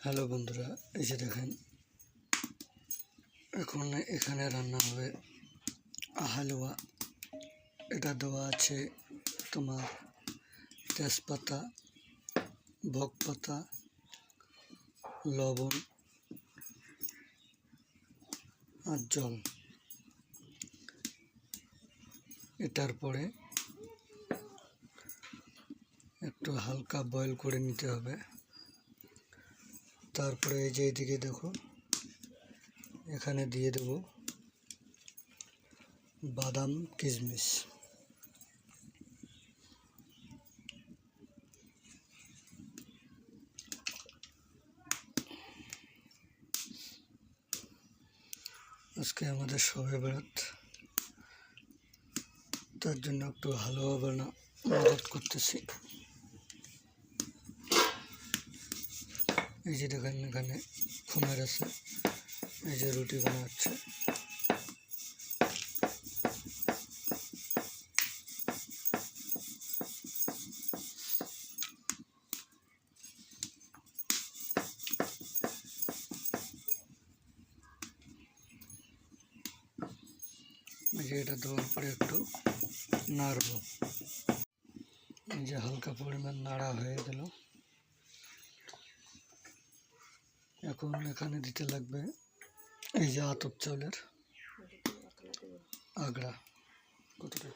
Hello বন্ধুরা, এই যে দেখেন এখন এখানে রান্না হবে হালুয়া। এটা দেওয়া আছে তোমার তেজপাতা, ভোগ পাতা, লবণ আর জল। এটার পরে একটু হালকা বয়েল করে নিতে হবে। তারপরে এই যে এদিকে দেখো, এখানে দিয়ে দেব বাদাম কিশমিশ। আজকে আমাদের শবে বরাত, তার জন্য একটু হালুয়া বানা মদত করতেছি। এই যে দেখেন এখানে খুমের আছে, এই যে রুটি বানাচ্ছে। এই যে এটা দেওয়ার পরে একটু নাড়ব। এই যে হালকা পরিমাণ নাড়া হয়ে গেল। এখন এখানে দিতে লাগবে এই যে আতপ চাউলের আগড়া। কতটা?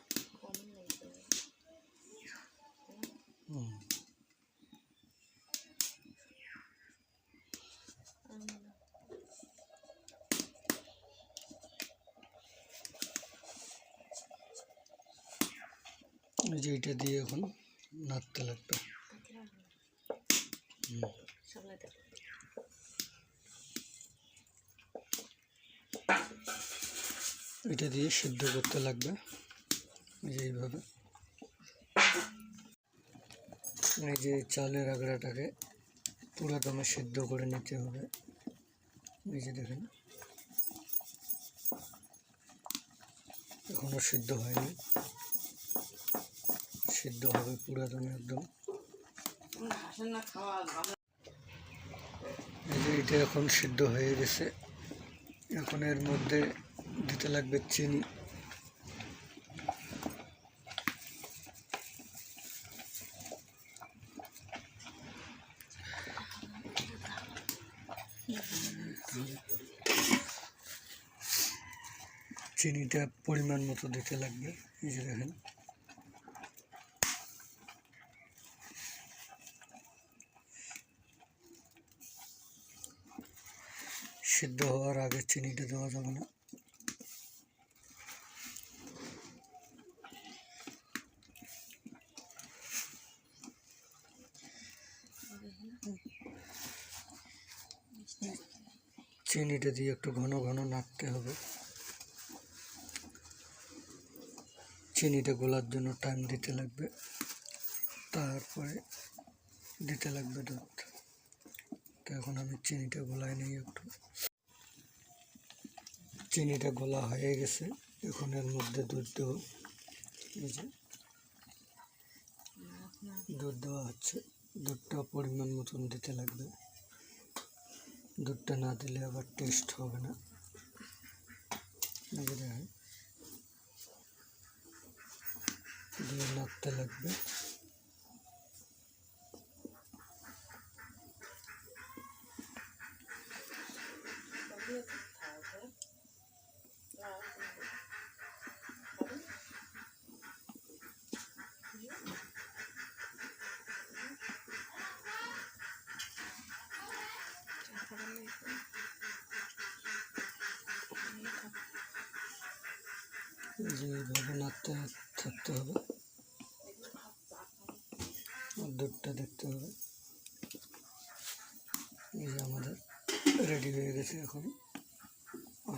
এই যে এটা দিয়ে এখন নাড়তে লাগবে। এটা দিয়ে সিদ্ধ করতে লাগবে, এই যে এইভাবে। এই যে চালের আগড়াটাকে পুরো দমে সিদ্ধ করে নিতে হবে। এই যে দেখেন এখনো সিদ্ধ হয়নি, সিদ্ধ হবে পুরো দমে একদম। এই যে এটা এখন সিদ্ধ হয়ে গেছে। এখন এর মধ্যে দিতে লাগবে চিনি। চিনিটা পরিমাণ মতো দিতে লাগবে। এই যে দেখেন সিদ্ধ হওয়ার আগে চিনিটা দেওয়া যাবে না। চিনিটা দিয়ে একটু ঘন ঘন নাড়তে হবে। চিনিটা গলার জন্য টাইম দিতে লাগবে। তারপরে দিতে লাগবে দুধ। তো এখন আমি চিনিটা গলায় নিই একটু। চিনিটা গলা হয়ে গেছে, এখন এর মধ্যে দুধ দেবো। এই যে দুধ দেওয়া হচ্ছে। দুধটা পরিমাণ মতন দিতে লাগবে। দুধটা না দিলে আবার টেস্ট হবে না। দেখেন দিয়ে নাড়তে লাগবে। যে এইভাবে নাড়তে থাকতে হবে, আর দুধটা দেখতে হবে। এই যে আমাদের রেডি হয়ে গেছে। এখন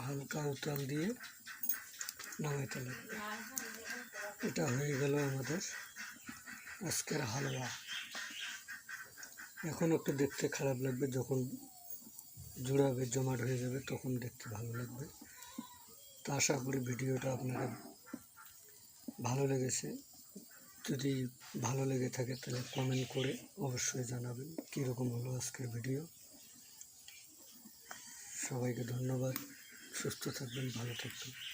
হালকা উতাল দিয়ে নামাইতে লাগবে। এটা হয়ে গেল আমাদের আজকের হালুয়া। এখন একটু দেখতে খারাপ লাগবে, যখন জুড়াবে জমাট হয়ে যাবে তখন দেখতে ভালো লাগবে। তা আশা করি ভিডিওটা আপনাদের ভালো লেগেছে। যদি ভালো লেগে থাকে তাহলে কমেন্ট করে অবশ্যই জানাবেন কীরকম হলো আজকের ভিডিও। সবাইকে ধন্যবাদ। সুস্থ থাকবেন, ভালো থাকবেন।